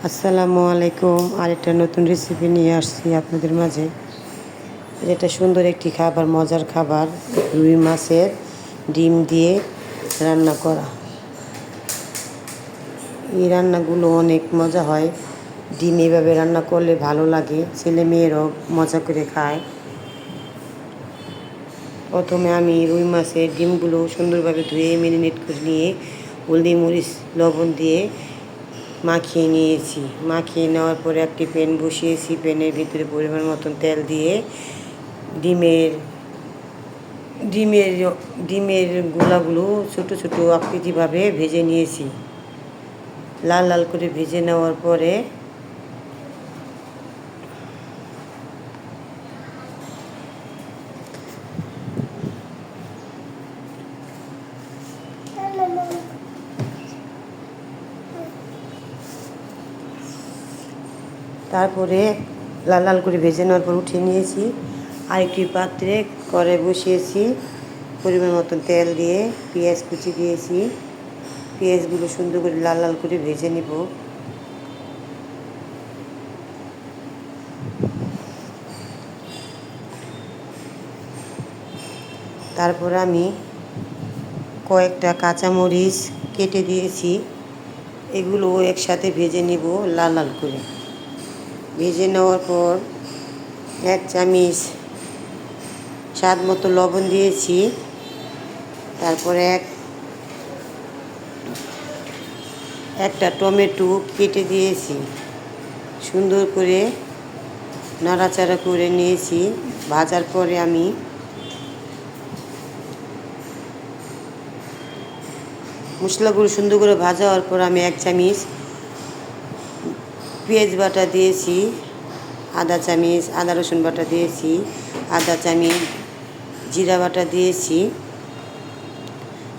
আসসালামু আলাইকুম। আরেকটা নতুন রেসিপি নিয়ে আসছি আপনাদের মাঝে। এটা সুন্দর একটি খাবার, মজার খাবার, রুই মাছের ডিম দিয়ে রান্না করা। এই রান্নাগুলো অনেক মজা হয়। ডিম এভাবে রান্না করলে ভালো লাগে, ছেলে মেয়েরাও মজা করে খায়। প্রথমে আমি রুই মাছের ডিমগুলো সুন্দরভাবে ধুয়ে ম্যারিনেট করে নিয়ে হলদি, মরিচ, লবণ দিয়ে মাখিয়ে নিয়েছি। মাখিয়ে নেওয়ার পরে একটি প্যান বসিয়েছি। প্যানের ভিতরে পরিমাণ মতন তেল দিয়ে ডিমের ডিমের ডিমের গোলাগুলো ছোট ছোট আকৃতিভাবে ভেজে নিয়েছি। লাল লাল করে ভেজে নেওয়ার পরে লাল লাল করে ভেজে নেওয়ার পর উঠিয়ে নিয়েছি। আরেকটি পাত্রে কড়াই বসিয়েছি। পরিমাণ মতন তেল দিয়ে পেঁয়াজ কুচি দিয়েছি। পেঁয়াজগুলো সুন্দর করে লাল লাল করে ভেজে নিব। তারপর আমি কয়েকটা কাঁচামরিচ কেটে দিয়েছি। এগুলো একসাথে ভেজে নিব লাল লাল করে। ভেজে নেওয়ার পর 1 চামচ স্বাদ মতো লবণ দিয়েছি। তারপরে একটা টমেটো কেটে দিয়েছি। সুন্দর করে নাড়াচাড়া করে নিয়েছি। ভাজার পরে আমি মশলাগুলো সুন্দর করে ভাজা হওয়ার পর আমি 1 চামচ পেঁয়াজ বাটা দিয়েছি, আধা চামচ আদা রসুন বাটা দিয়েছি, আধা চামচ জিরা বাটা দিয়েছি।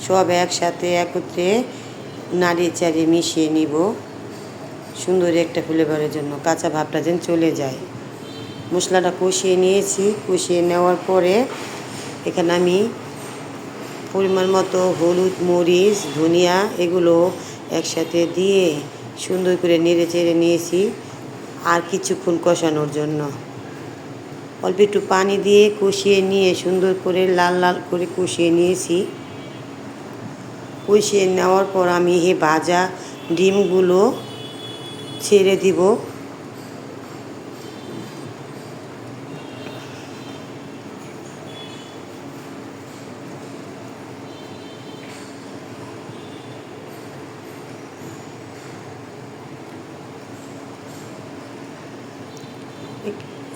সব একসাথে একত্রে নাড়িয়ে চাড়িয়ে মিশিয়ে নিব সুন্দর একটা ফ্লেভারের জন্য, কাঁচা ভাবটা যেন চলে যায়। মশলাটা কষিয়ে নিয়েছি। কষিয়ে নেওয়ার পরে এখানে আমি পরিমাণ মতো হলুদ, মরিচ, ধনিয়া এগুলো একসাথে দিয়ে সুন্দর করে নেড়ে চেড়ে নিয়েছি। আর কিছুক্ষণ কষানোর জন্য অল্প একটু পানি দিয়ে কষিয়ে নিয়ে সুন্দর করে লাল লাল করে কষিয়ে নিয়েছি। কষিয়ে নেওয়ার পর আমি এই ভাজা ডিমগুলো ছেড়ে দিব।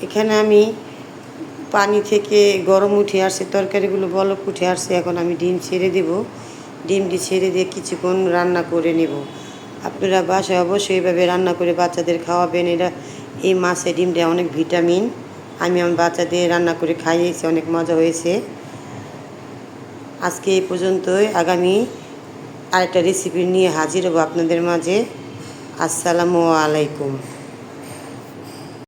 এখানে আমি পানি থেকে গরম উঠে আসছে, তরকারিগুলো বলক উঠে আসছে। এখন আমি ডিম ছেড়ে দেব। ডিমটি ছেড়ে দিয়ে কিছুক্ষণ রান্না করে নেব। আপনারা বাসায় অবশ্যই এইভাবে রান্না করে বাচ্চাদের খাওয়াবেন। এই মাছের ডিমটা অনেক ভিটামিন। আমি আমার বাচ্চাদের রান্না করে খাইয়েছি, অনেক মজা হয়েছে। আজকে এই পর্যন্তই। আগামী আরেকটা রেসিপি নিয়ে হাজির হব আপনাদের মাঝে। আসসালামু আলাইকুম।